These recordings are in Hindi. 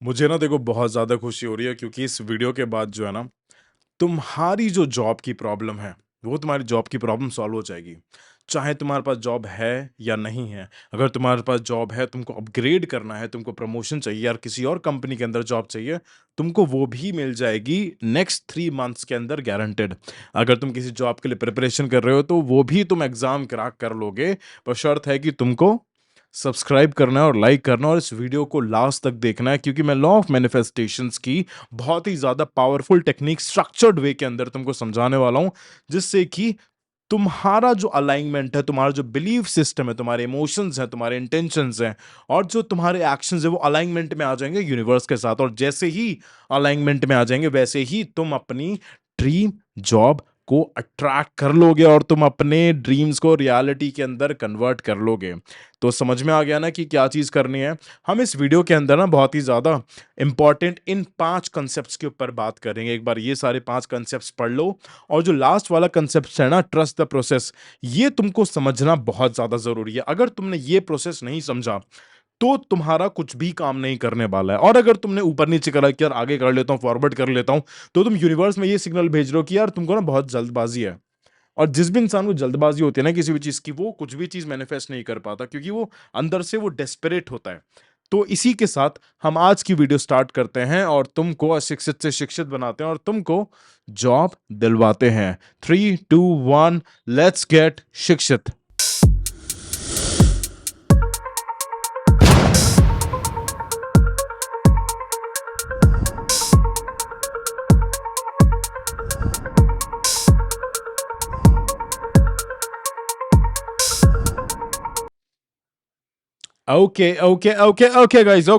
मुझे ना देखो बहुत ज़्यादा खुशी हो रही है क्योंकि इस वीडियो के बाद जो है ना, तुम्हारी जो जॉब की प्रॉब्लम है, वो तुम्हारी जॉब की प्रॉब्लम सॉल्व हो जाएगी। चाहे तुम्हारे पास जॉब है या नहीं है। अगर तुम्हारे पास जॉब है, तुमको अपग्रेड करना है, तुमको प्रमोशन चाहिए या किसी और कंपनी के अंदर जॉब चाहिए, तुमको वो भी मिल जाएगी नेक्स्ट 3 मंथ्स के अंदर गारंटीड। अगर तुम किसी जॉब के लिए प्रिपरेशन कर रहे हो, तो वो भी तुम एग्ज़ाम क्रैक कर लोगे, पर शर्त है कि तुमको सब्सक्राइब करना है और लाइक करना है और इस वीडियो को लास्ट तक देखना है क्योंकि मैं लॉ ऑफ मैनिफेस्टेशंस की बहुत ही ज़्यादा पावरफुल टेक्निक स्ट्रक्चर्ड वे के अंदर तुमको समझाने वाला हूं, जिससे कि तुम्हारा जो अलाइनमेंट है, तुम्हारा जो बिलीफ सिस्टम है, तुम्हारे इमोशंस हैं, तुम्हारे इंटेंशंस हैं और जो तुम्हारे एक्शंस है वो अलाइनमेंट में आ जाएंगे यूनिवर्स के साथ। और जैसे ही अलाइनमेंट में आ जाएंगे वैसे ही तुम अपनी ड्रीम जॉब को अट्रैक्ट कर लोगे और तुम अपने ड्रीम्स को रियलिटी के अंदर कन्वर्ट कर लोगे। तो समझ में आ गया ना कि क्या चीज करनी है। हम इस वीडियो के अंदर ना बहुत ही ज्यादा इंपॉर्टेंट इन 5 कॉन्सेप्ट्स के ऊपर बात करेंगे। एक बार ये सारे 5 कॉन्सेप्ट्स पढ़ लो और जो लास्ट वाला कॉन्सेप्ट है ना, ट्रस्ट द प्रोसेस, ये तुमको समझना बहुत ज्यादा जरूरी है। अगर तुमने ये प्रोसेस नहीं समझा तो तुम्हारा कुछ भी काम नहीं करने वाला है। और अगर तुमने ऊपर नीचे करा कि यार आगे कर लेता हूं, फॉरवर्ड कर लेता हूं, तो तुम यूनिवर्स में ये सिग्नल भेज रहे हो कि यार तुमको ना बहुत जल्दबाजी है। और जिस भी इंसान को जल्दबाजी होती है ना किसी भी चीज की, वो कुछ भी चीज मैनिफेस्ट नहीं कर पाता क्योंकि वो अंदर से वो डेस्परेट होता है। तो इसी के साथ हम आज की वीडियो स्टार्ट करते हैं और तुमको अशिक्षित से शिक्षित बनाते हैं और तुमको जॉब दिलवाते हैं। 3 2 1, लेट्स गेट शिक्षित। ओके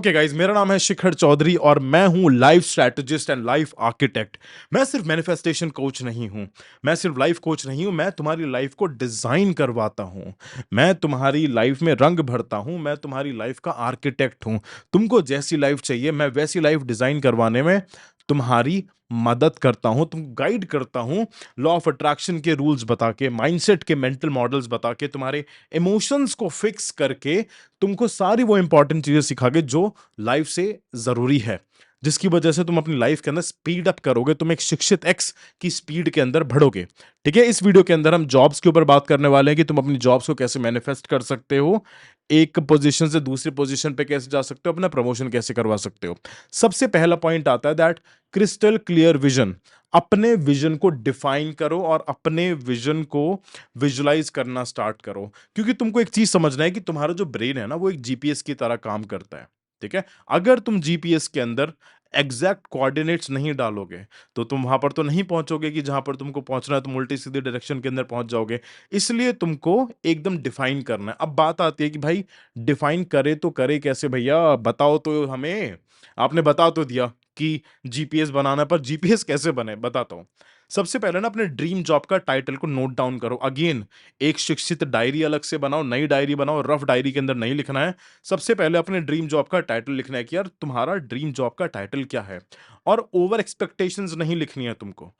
गाइस, मेरा नाम है शिखर चौधरी और मैं हूं life strategist and life architect. मैं सिर्फ मैनिफेस्टेशन कोच नहीं हूं, मैं सिर्फ लाइफ कोच नहीं हूं, मैं तुम्हारी लाइफ को डिजाइन करवाता हूं। मैं तुम्हारी लाइफ में रंग भरता हूं, मैं तुम्हारी लाइफ का आर्किटेक्ट हूं। तुमको जैसी लाइफ चाहिए मैं वैसी लाइफ डिजाइन करवाने में तुम्हारी मदद करता हूं, तुम गाइड करता हूं। लॉ ऑफ अट्रैक्शन के रूल्स बता के, माइंडसेट के मेंटल मॉडल्स बता के, तुम्हारे इमोशंस को फिक्स करके तुमको सारी वो इंपॉर्टेंट चीजें सिखागे जो लाइफ से जरूरी है, जिसकी वजह से तुम अपनी लाइफ के अंदर स्पीड अप करोगे, तुम एक शिक्षित एक्स की स्पीड के अंदर बढ़ोगे। ठीक है, इस वीडियो के अंदर हम जॉब्स के ऊपर बात करने वाले हैं कि तुम अपनी जॉब्स को कैसे मैनिफेस्ट कर सकते हो, एक पोजीशन से दूसरी पोजीशन पे कैसे जा सकते हो, अपना प्रमोशन कैसे करवा सकते हो। सबसे पहला पॉइंट आता है दैट क्रिस्टल क्लियर विजन। अपने विजन को डिफाइन करो और अपने विजन को विजुलाइज करना स्टार्ट करो। क्योंकि तुमको एक चीज समझना है कि तुम्हारा जो ब्रेन है ना, वो एक जीपीएस की तरह काम करता है। ठीक है, अगर तुम जीपीएस के अंदर एग्जैक्ट कोऑर्डिनेट्स नहीं डालोगे तो तुम वहां पर तो नहीं पहुंचोगे कि जहां पर तुमको पहुंचना है, तुम उल्टी सीधी डायरेक्शन के अंदर पहुंच जाओगे। इसलिए तुमको एकदम डिफाइन करना है। अब बात आती है कि भाई डिफाइन करे तो करे कैसे भैया, बताओ तो हमें। आपने बता तो दिया कि जीपीएस बनाना, पर जीपीएस कैसे बने बताता हूं। सबसे पहले ना अपने ड्रीम जॉब का टाइटल को नोट डाउन करो। अगेन, एक शिक्षित डायरी अलग से बनाओ, नई डायरी बनाओ, रफ डायरी के अंदर नहीं लिखना है। सबसे पहले अपने ड्रीम जॉब का टाइटल लिखना है कि यार तुम्हारा ड्रीम जॉब का टाइटल क्या है। और ओवर एक्सपेक्टेशंस नहीं लिखनी है तुमको।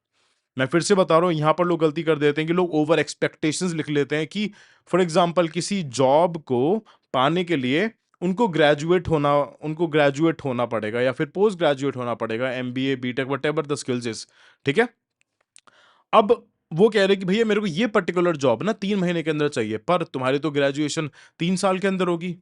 मैं फिर से बता रहा हूं, यहां पर लोग गलती कर देते हैं कि लोग ओवर एक्सपेक्टेशंस लिख लेते हैं कि फॉर एग्जांपल किसी जॉब को पाने के लिए उनको ग्रेजुएट होना पड़ेगा या फिर पोस्ट ग्रेजुएट होना पड़ेगा, MBA, BTech, whatever the skills is. ठीक है, अब वो कह रहे कि भैया मेरे को ये पर्टिकुलर जॉब ना 3 महीने के अंदर चाहिए, पर तुम्हारी तो ग्रेजुएशन 3 साल के अंदर होगी।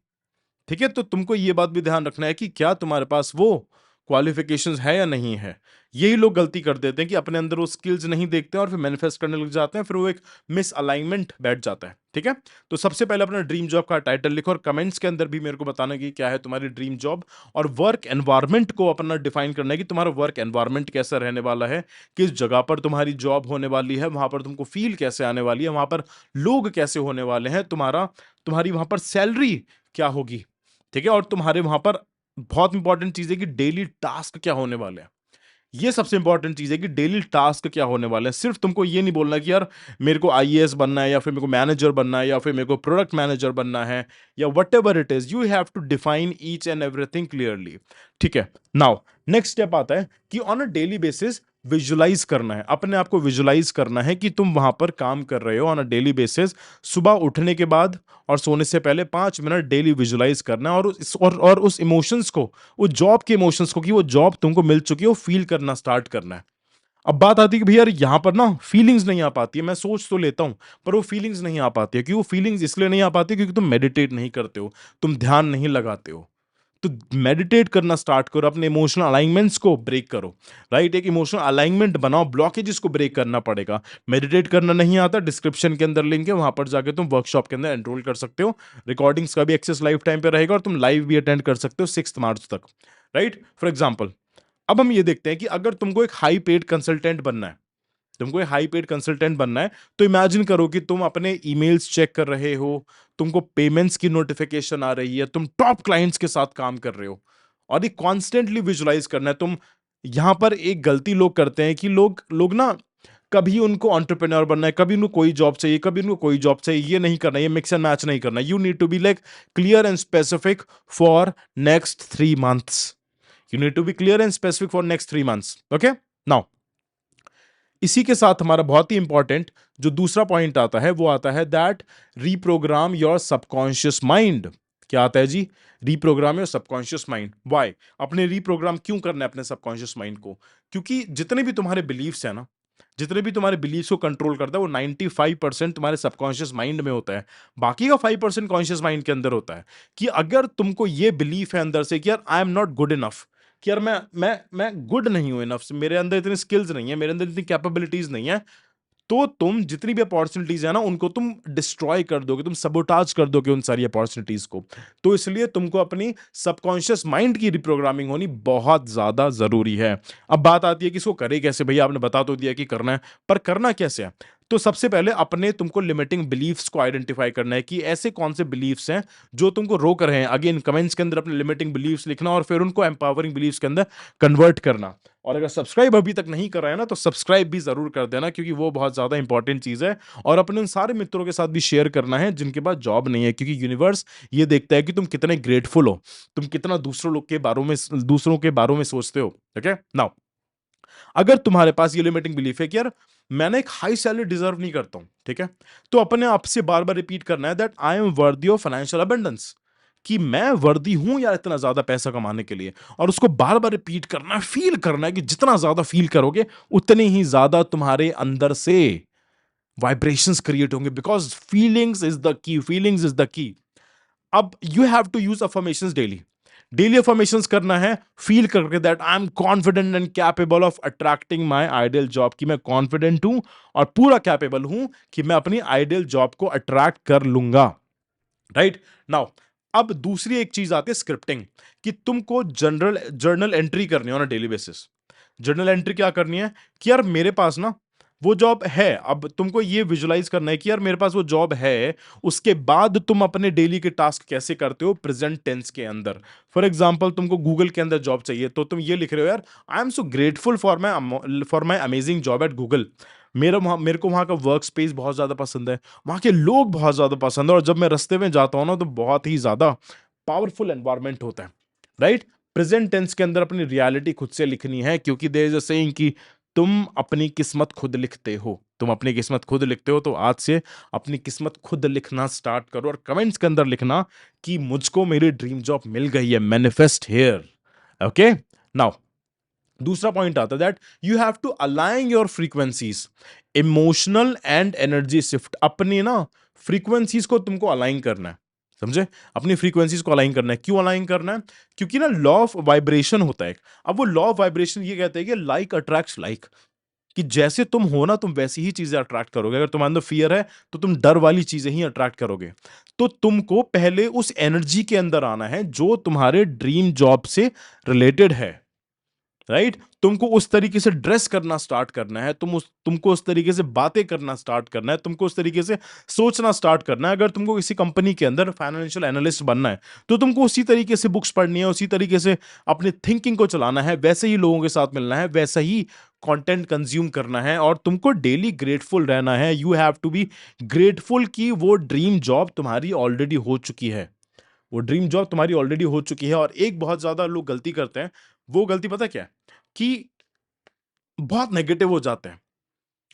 ठीक है, तो तुमको ये बात भी ध्यान रखना है कि क्या तुम्हारे पास वो क्वालिफिकेशंस है या नहीं है। यही लोग गलती कर देते हैं कि अपने अंदर वो स्किल्स नहीं देखते हैं और फिर मैनिफेस्ट करने लग जाते हैं, फिर वो एक मिस अलाइनमेंट बैठ जाता है। ठीक है, तो सबसे पहले अपना ड्रीम जॉब का टाइटल लिखो और कमेंट्स के अंदर भी मेरे को बताना कि क्या है तुम्हारी ड्रीम जॉब। और वर्क एनवायरनमेंट को अपना डिफाइन करना है कि तुम्हारा वर्क एनवायरनमेंट कैसा रहने वाला है, किस जगह पर तुम्हारी जॉब होने वाली है, वहां पर तुमको फील कैसे आने वाली है, वहां पर लोग कैसे होने वाले हैं, तुम्हारी वहां पर सैलरी क्या होगी। ठीक है, और तुम्हारे वहां पर बहुत इंपॉर्टेंट चीज है कि डेली टास्क क्या होने वाले हैं। ये सबसे इंपॉर्टेंट चीज है कि डेली टास्क क्या होने वाले हैं। सिर्फ तुमको ये नहीं बोलना कि यार मेरे को आईएएस बनना है या फिर मेरे को मैनेजर बनना है या फिर मेरे को प्रोडक्ट मैनेजर बनना है या whatever it is, you have to define each and everything clearly. ठीक है, नाउ नेक्स्ट स्टेप आता है कि on a daily basis visualise करना है, अपने आप को विजुलाइज करना है कि तुम वहां पर काम कर रहे हो ऑन अ डेली बेसिस। सुबह उठने के बाद और सोने से पहले 5 मिनट डेली विजुलाइज करना है, और उस इमोशंस को, उस जॉब के इमोशंस को, कि वो जॉब तुमको मिल चुकी है, वो फील करना स्टार्ट करना है। अब बात आती है कि भैया यार यहाँ पर ना फीलिंग्स नहीं आ पाती है, मैं सोच तो लेता हूँ पर वो फीलिंग्स नहीं आ पाती है। क्यों वो फीलिंग्स इसलिए नहीं आ पाती, क्योंकि तुम मेडिटेट नहीं करते हो, तुम ध्यान नहीं लगाते हो। तो मेडिटेट करना स्टार्ट करो, अपने इमोशनल अलाइनमेंट्स को ब्रेक करो। राइट, एक इमोशनल अलाइनमेंट बनाओ, ब्लॉकेजेस को ब्रेक करना पड़ेगा। मेडिटेट करना नहीं आता, डिस्क्रिप्शन के अंदर लिंक है, वहां पर जाके तुम वर्कशॉप के अंदर एनरोल कर सकते हो। रिकॉर्डिंग्स का भी एक्सेस लाइफ टाइम पे रहेगा और तुम लाइव भी अटेंड कर सकते हो 6 मार्च तक। राइट, फॉर एग्जाम्पल, अब हम ये देखते हैं कि अगर तुमको एक हाई पेड कंसल्टेंट बनना है, तुमको एक हाई पेड कंसल्टेंट बनना है, तो इमेजिन करो कि तुम अपने ईमेल्स चेक कर रहे हो, तुमको पेमेंट्स की नोटिफिकेशन आ रही है, तुम टॉप क्लाइंट्स के साथ काम कर रहे हो, और ये कॉन्स्टेंटली विजुलाइज करना है तुम। यहां पर एक गलती लोग करते हैं कि लोग लोग ना, कभी उनको एंटरप्रेन्योर बनना है, कभी उनको कोई जॉब चाहिए, कभी उनको कोई जॉब चाहिए, ये नहीं करना, ये मिक्स एंड मैच नहीं करना। You need to be like clear and specific for next 3 months. You need to be clear and specific for next 3 months. Okay, now इसी के साथ हमारा बहुत ही इंपॉर्टेंट जो दूसरा पॉइंट आता है, वो आता है that reprogram your subconscious mind. क्या आता है जी? Reprogram your subconscious mind. Why? अपने रीप्रोग्राम क्यों करना है अपने सबकॉन्शियस माइंड को? क्योंकि जितने भी तुम्हारे बिलीव्स है ना, जितने भी तुम्हारे बिलीव्स को कंट्रोल करता है, वो 95% तुम्हारे सबकॉन्शियस माइंड में होता है। बाकी का 5% कॉन्शियस माइंड के अंदर होता है। कि अगर तुमको ये बिलीफ है अंदर से कि यार I am not good enough, कि यार मैं गुड नहीं हूं इनफ, मेरे अंदर इतनी स्किल्स नहीं है, मेरे अंदर इतनी कैपेबिलिटीज नहीं है, तो तुम जितनी भी अपॉर्चुनिटीज है ना, उनको तुम डिस्ट्रॉय कर दोगे, तुम सबोटाज कर दोगे उन सारी अपॉर्चुनिटीज को। तो इसलिए तुमको अपनी सबकॉन्शियस माइंड की रिप्रोग्रामिंग होनी बहुत ज्यादा जरूरी है। अब बात आती है कि इसको करे कैसे? भैया आपने बता तो दिया कि करना है, पर करना कैसे है? तो सबसे पहले अपने तुमको लिमिटिंग बिलीफ्स को आइडेंटिफाई करना है कि ऐसे कौन से बिलीफ्स हैं जो तुमको रोक रहे हैं। अगेन कमेंट्स के अंदर अपने लिमिटिंग बिलीफ्स लिखना और फिर उनको एम्पावरिंग बिलीफ्स के अंदर कन्वर्ट करना। और अगर सब्सक्राइब अभी तक नहीं कर रहा है ना, तो सब्सक्राइब भी जरूर कर देना, क्योंकि वो बहुत ज्यादा इंपॉर्टेंट चीज है। और अपने उन सारे मित्रों के साथ भी शेयर करना है जिनके पास जॉब नहीं है, क्योंकि यूनिवर्स ये देखता है कि तुम कितने ग्रेटफुल हो, तुम कितना दूसरों लोग के बारे में, दूसरों के बारे में सोचते हो। ओके, नाउ अगर तुम्हारे पास ये लिमिटिंग बिलीफ है कि यार मैंने एक हाई सैलरी डिजर्व नहीं करता हूं, ठीक है, तो अपने आप से बार बार रिपीट करना है that I M worthy of financial abundance, कि मैं वर्दी हूं यार इतना ज्यादा पैसा कमाने के लिए। और उसको बार बार रिपीट करना है, फील करना है, कि जितना ज्यादा फील करोगे उतनी ही ज्यादा तुम्हारे अंदर से वाइब्रेशंस क्रिएट होंगे, because feelings is the key, feelings is the key. अब you have to use affirmations daily, daily affirmations करना है, फील करके that I am confident and capable of attracting my ideal job, कि मैं कॉन्फिडेंट हूं और पूरा कैपेबल हूं कि मैं अपनी आइडियल जॉब को अट्रैक्ट कर लूंगा। राइट, नाउ अब दूसरी एक चीज आती है स्क्रिप्टिंग, कि तुमको जनरल जर्नल एंट्री करनी है on a daily basis. Journal entry क्या करनी है? कि यार मेरे पास ना वो जॉब है। अब तुमको ये विजुलाइज करना है कि यार मेरे पास वो जॉब है। उसके बाद तुम अपने डेली के टास्क कैसे करते हो? प्रेजेंट टेंस के अंदर। फॉर एग्जांपल तुमको गूगल के अंदर जॉब चाहिए, तो तुम ये लिख रहे हो, यार I am so grateful for my amazing job at Google. मेरे को वहां का वर्क स्पेस बहुत ज्यादा पसंद है, वहां के लोग बहुत ज्यादा पसंद है, और जब मैं रास्ते में जाता हूँ ना, तो बहुत ही ज्यादा पावरफुल एनवायरमेंट होता है। राइट, प्रेजेंट टेंस के अंदर अपनी रियलिटी खुद से लिखनी है, क्योंकि देयर इज अ सेइंग कि तुम अपनी किस्मत खुद लिखते हो। तुम अपनी किस्मत खुद लिखते हो, तो आज से अपनी किस्मत खुद लिखना स्टार्ट करो, और कमेंट्स के अंदर लिखना कि मुझको मेरी ड्रीम जॉब मिल गई है, मैनिफेस्ट हियर। ओके, नाउ दूसरा पॉइंट आता है that you have to align your frequencies, emotional and energy shift. अपनी ना फ्रीक्वेंसीज को तुमको अलाइन करना है, समझे? अपनी फ्रीक्वेंसीज को अलाइन करना है। क्यों अलाइन करना है? क्योंकि ना लॉ ऑफ वाइब्रेशन होता है। अब वो लॉ ऑफ वाइब्रेशन ये कहते हैं कि लाइक अट्रैक्ट्स लाइक, कि जैसे तुम हो ना, तुम वैसी ही चीजें अट्रैक्ट करोगे। अगर तुम्हारे अंदर फियर है, तो तुम डर वाली चीजें ही अट्रैक्ट करोगे। तो तुमको पहले उस एनर्जी के अंदर आना है जो तुम्हारे ड्रीम जॉब से रिलेटेड है। राइट, तुमको उस तरीके से ड्रेस करना स्टार्ट करना है, तुमको उस तरीके से बातें करना स्टार्ट करना है, तुमको उस तरीके से सोचना स्टार्ट करना है। अगर तुमको किसी कंपनी के अंदर फाइनेंशियल एनालिस्ट बनना है, तो तुमको उसी तरीके से बुक्स पढ़नी है, उसी तरीके से अपनी थिंकिंग को चलाना है, वैसे ही लोगों के साथ मिलना है, वैसा ही कंटेंट कंज्यूम करना है, और तुमको डेली ग्रेटफुल रहना है। You have to be grateful कि वो ड्रीम जॉब तुम्हारी ऑलरेडी हो चुकी है। वो ड्रीम जॉब तुम्हारी ऑलरेडी हो चुकी है। और एक बहुत ज्यादा लोग गलती करते हैं, वो गलती पता क्या है? कि बहुत नेगेटिव हो जाते हैं।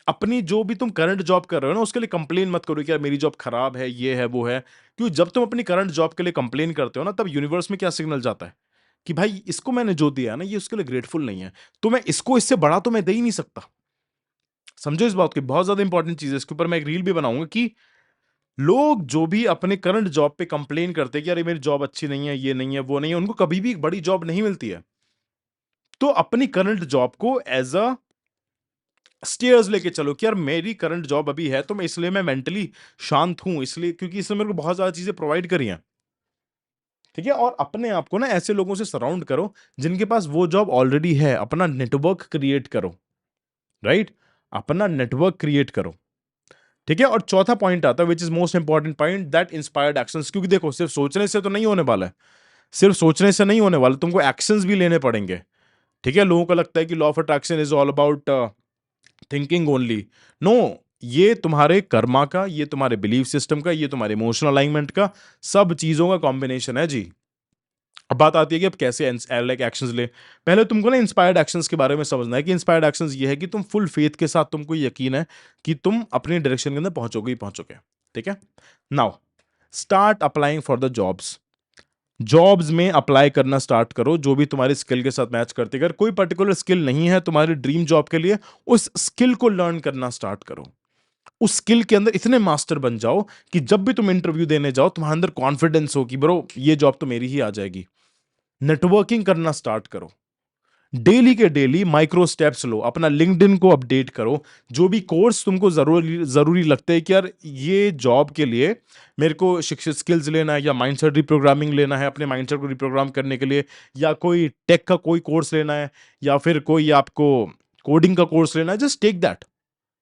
अपनी जो भी तुम करंट जॉब कर रहे हो ना, उसके लिए कंप्लेन मत करो कि यार मेरी जॉब खराब है, ये है, वो है। क्योंकि जब तुम अपनी करंट जॉब के लिए कंप्लेन करते हो ना, तब यूनिवर्स में क्या सिग्नल जाता है कि भाई इसको मैंने जो दिया है ना, ये उसके लिए ग्रेटफुल नहीं है, तो मैं इसको इससे बड़ा तो मैं दे ही नहीं सकता। समझो इस बात की, बहुत ज्यादा इंपॉर्टेंट चीज है। इसके ऊपर मैं एक रील भी बनाऊंगा कि लोग जो भी अपने करंट जॉब पे कंप्लेन करते हैं कि यार ये मेरी जॉब अच्छी नहीं है, ये नहीं है, वो नहीं है, उनको कभी भी एक बड़ी जॉब नहीं मिलती है। तो अपनी करंट जॉब को एज अ स्टेयर्स लेके चलो कि यार मेरी करंट जॉब अभी है, तो मैं इसलिए मैं मेंटली शांत हूं, इसलिए क्योंकि इसने मेरे को बहुत ज्यादा चीजें प्रोवाइड करी हैं। ठीक है, और अपने आप को ना ऐसे लोगों से सराउंड करो जिनके पास वो जॉब ऑलरेडी है। अपना नेटवर्क क्रिएट करो। राइट, अपना नेटवर्क क्रिएट करो। ठीक है, और चौथा पॉइंट आता है which is most important point, that inspired actions. क्योंकि देखो, सिर्फ सोचने से तो नहीं होने वाला है। सिर्फ सोचने से नहीं होने वाला, तुमको एक्शंस भी लेने पड़ेंगे। ठीक है, लोगों को लगता है कि law of attraction is all about thinking only. No, ये तुम्हारे कर्मा का, ये तुम्हारे बिलीफ सिस्टम का, ये तुम्हारे इमोशनल अलाइनमेंट का, सब चीजों का कॉम्बिनेशन है जी। अब बात आती है कि अब कैसे लाइक एक्शंस ले। पहले तुमको ना इंस्पायर्ड एक्शंस के बारे में समझना है कि इंस्पायर्ड एक्शंस ये है कि तुम फुल फेथ के साथ, तुमको यकीन है कि तुम अपने डायरेक्शन के अंदर पहुंचोगे ही पहुंचोगे। ठीक है, now start applying for the jobs. Jobs में अप्लाई करना स्टार्ट करो जो भी तुम्हारी स्किल के साथ मैच करती है। अगर कोई पर्टिकुलर स्किल नहीं है तुम्हारी ड्रीम जॉब के लिए, उस स्किल को लर्न करना स्टार्ट करो। उस स्किल के अंदर इतने मास्टर बन जाओ कि जब भी तुम इंटरव्यू देने जाओ, तुम्हारे अंदर कॉन्फिडेंस हो कि ब्रो ये जॉब तो मेरी ही आ जाएगी। नेटवर्किंग करना स्टार्ट करो। डेली के डेली माइक्रो स्टेप्स लो, अपना लिंक्डइन को अपडेट करो। जो भी कोर्स तुमको जरूरी जरूरी लगता है कि यार ये जॉब के लिए मेरे को शिक्षित स्किल्स लेना है, या माइंडसेट रिप्रोग्रामिंग लेना है अपने माइंडसेट को रिप्रोग्राम करने के लिए, या कोई टेक का कोई कोर्स लेना है, या फिर कोई आपको कोडिंग का कोर्स लेना है, जस्ट टेक दैट।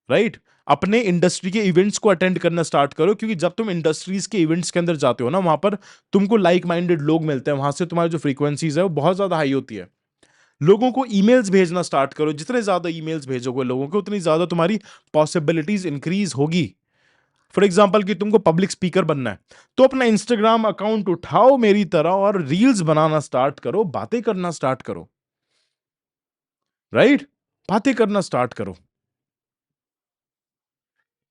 राइट, अपने इंडस्ट्री के इवेंट्स को अटेंड करना स्टार्ट करो। क्योंकि जब तुम इंडस्ट्रीज के इवेंट्स के अंदर जाते हो ना, वहां पर तुमको लाइक माइंडेड लोग मिलते हैं, वहां से तुम्हारी जो फ्रीक्वेंसीज है वो बहुत ज्यादा हाई होती है। लोगों को ईमेल्स भेजना स्टार्ट करो। जितने ज्यादा ईमेल्स भेजोगे लोगों को, उतनी ज्यादा तुम्हारी पॉसिबिलिटीज इंक्रीज होगी। फॉर एग्जाम्पल कि तुमको पब्लिक स्पीकर बनना है, तो अपना इंस्टाग्राम अकाउंट उठाओ मेरी तरह और रील्स बनाना स्टार्ट करो, बातें करना स्टार्ट करो। राइट, बातें करना स्टार्ट करो।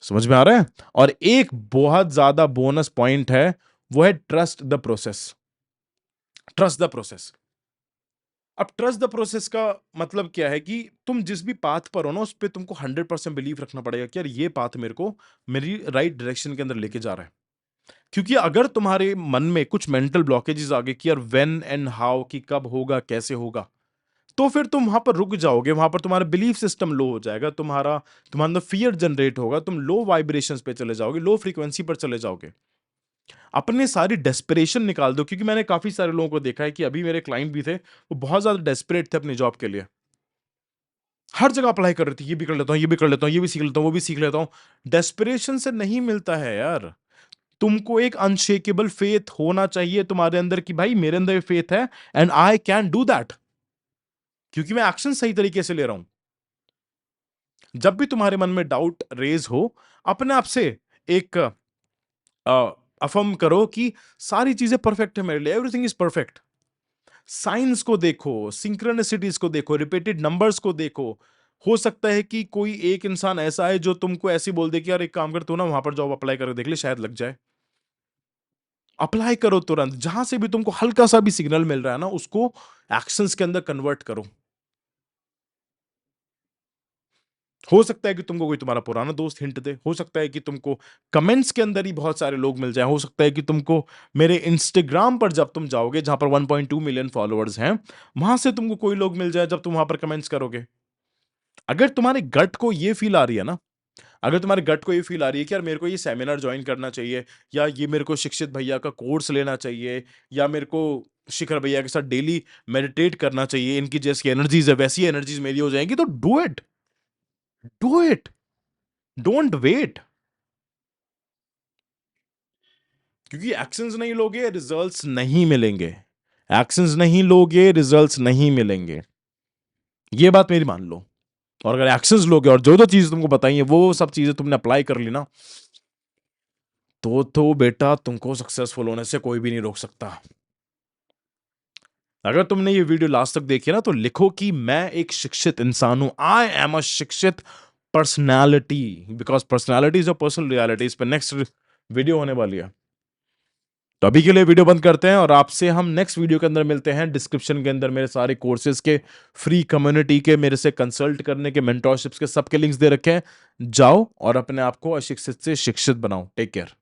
समझ में आ रहा है? और एक बहुत ज्यादा बोनस पॉइंट है, वो है trust the process. Trust the process. अब ट्रस्ट द प्रोसेस का मतलब क्या है कि तुम जिस भी पाथ पर हो ना, उस पे तुमको 100% बिलीव रखना पड़ेगा कि यार ये पाथ मेरे को मेरी राइट डायरेक्शन के अंदर लेके जा रहा है। क्योंकि अगर तुम्हारे मन में कुछ मेंटल ब्लॉकेजेस आ गए कि यार व्हेन एंड हाउ, कि कब होगा, कैसे होगा, तो फिर तुम वहां पर रुक जाओगे। वहां पर तुम्हारा बिलीफ सिस्टम लो हो जाएगा, तुम्हारे अंदर फियर जनरेट होगा, तुम लो वाइब्रेशंस पे चले जाओगे, लो फ्रीक्वेंसी पर चले जाओगे। अपने सारी डेस्परेशन निकाल दो। क्योंकि मैंने काफी सारे लोगों को देखा है कि अभी मेरे क्लाइंट भी थे, वो बहुत ज्यादा डेस्परेट थे अपनी जॉब के लिए। हर जगह अप्लाई कर रहे थे, ये भी कर लेता हूँ, ये भी कर लेता हूँ, ये भी सीख लेता हूँ, वो भी सीख लेता हूँ। डेस्परेशन से नहीं मिलता है यार। तुमको एक अनशेकेबल फेथ होना चाहिए तुम्हारे अंदर कि भाई मेरे अंदर फेथ है and I can do that, क्योंकि मैं एक्शन सही तरीके से ले रहा हूं। जब भी तुम्हारे मन में डाउट रेज हो, अपने आप से एक अफर्म करो कि सारी चीजें परफेक्ट है मेरे लिए, एवरीथिंग इज परफेक्ट। साइंस को देखो, सिंक्रोनिसिटीज को देखो, रिपीटेड नंबर्स को देखो। हो सकता है कि कोई एक इंसान ऐसा है जो तुमको ऐसे बोल दे कि यार एक काम कर, तू ना वहां पर जॉब अप्लाई करके देख ले, शायद लग जाए। अप्लाई करो तुरंत। जहां से भी तुमको हल्का सा भी सिग्नल मिल रहा है ना, उसको एक्शंस के अंदर कन्वर्ट करो। हो सकता है कि तुमको कोई तुम्हारा पुराना दोस्त हिंट दे, हो सकता है कि तुमको कमेंट्स के अंदर ही बहुत सारे लोग मिल जाए, हो सकता है कि तुमको मेरे इंस्टाग्राम पर जब तुम जाओगे, जहां पर 1.2 मिलियन फॉलोअर्स हैं, वहां से तुमको कोई लोग मिल जाए जब तुम वहां पर कमेंट्स करोगे। अगर तुम्हारे गट को ये फील आ रही है ना, अगर तुम्हारे गट को ये फील आ रही है कि यार मेरे को ये सेमिनार ज्वाइन करना चाहिए, या ये मेरे को शिक्षित भैया का कोर्स लेना चाहिए, या मेरे को शिखर भैया के साथ डेली मेडिटेट करना चाहिए, इनकी जैसी एनर्जीज है वैसी एनर्जीज मेरी हो जाएंगी, तो do it. Do it, don't wait. क्योंकि एक्शंस नहीं लोगे, रिजल्ट्स नहीं मिलेंगे। एक्शंस नहीं लोगे, रिजल्ट्स नहीं मिलेंगे। ये बात मेरी मान लो। और अगर एक्शंस लोगे और जो जो चीज तुमको बताई है वो सब चीजें तुमने अप्लाई कर ली ना, तो बेटा तुमको सक्सेसफुल होने से कोई भी नहीं रोक सकता। अगर तुमने ये वीडियो लास्ट तक देखी है ना, तो लिखो कि मैं एक शिक्षित इंसान हूं, आई एम अ शिक्षित personality, because personality is a personal reality. इस पर नेक्स्ट वीडियो होने वाली है। तो अभी के लिए वीडियो बंद करते हैं और आपसे हम नेक्स्ट वीडियो के अंदर मिलते हैं। डिस्क्रिप्शन के अंदर मेरे सारे कोर्सेज के, फ्री कम्युनिटी के, मेरे से कंसल्ट करने के, मेंटोरशिप्स के सबके लिंक्स दे रखे हैं। जाओ और अपने आप को अशिक्षित से शिक्षित बनाओ। Take care.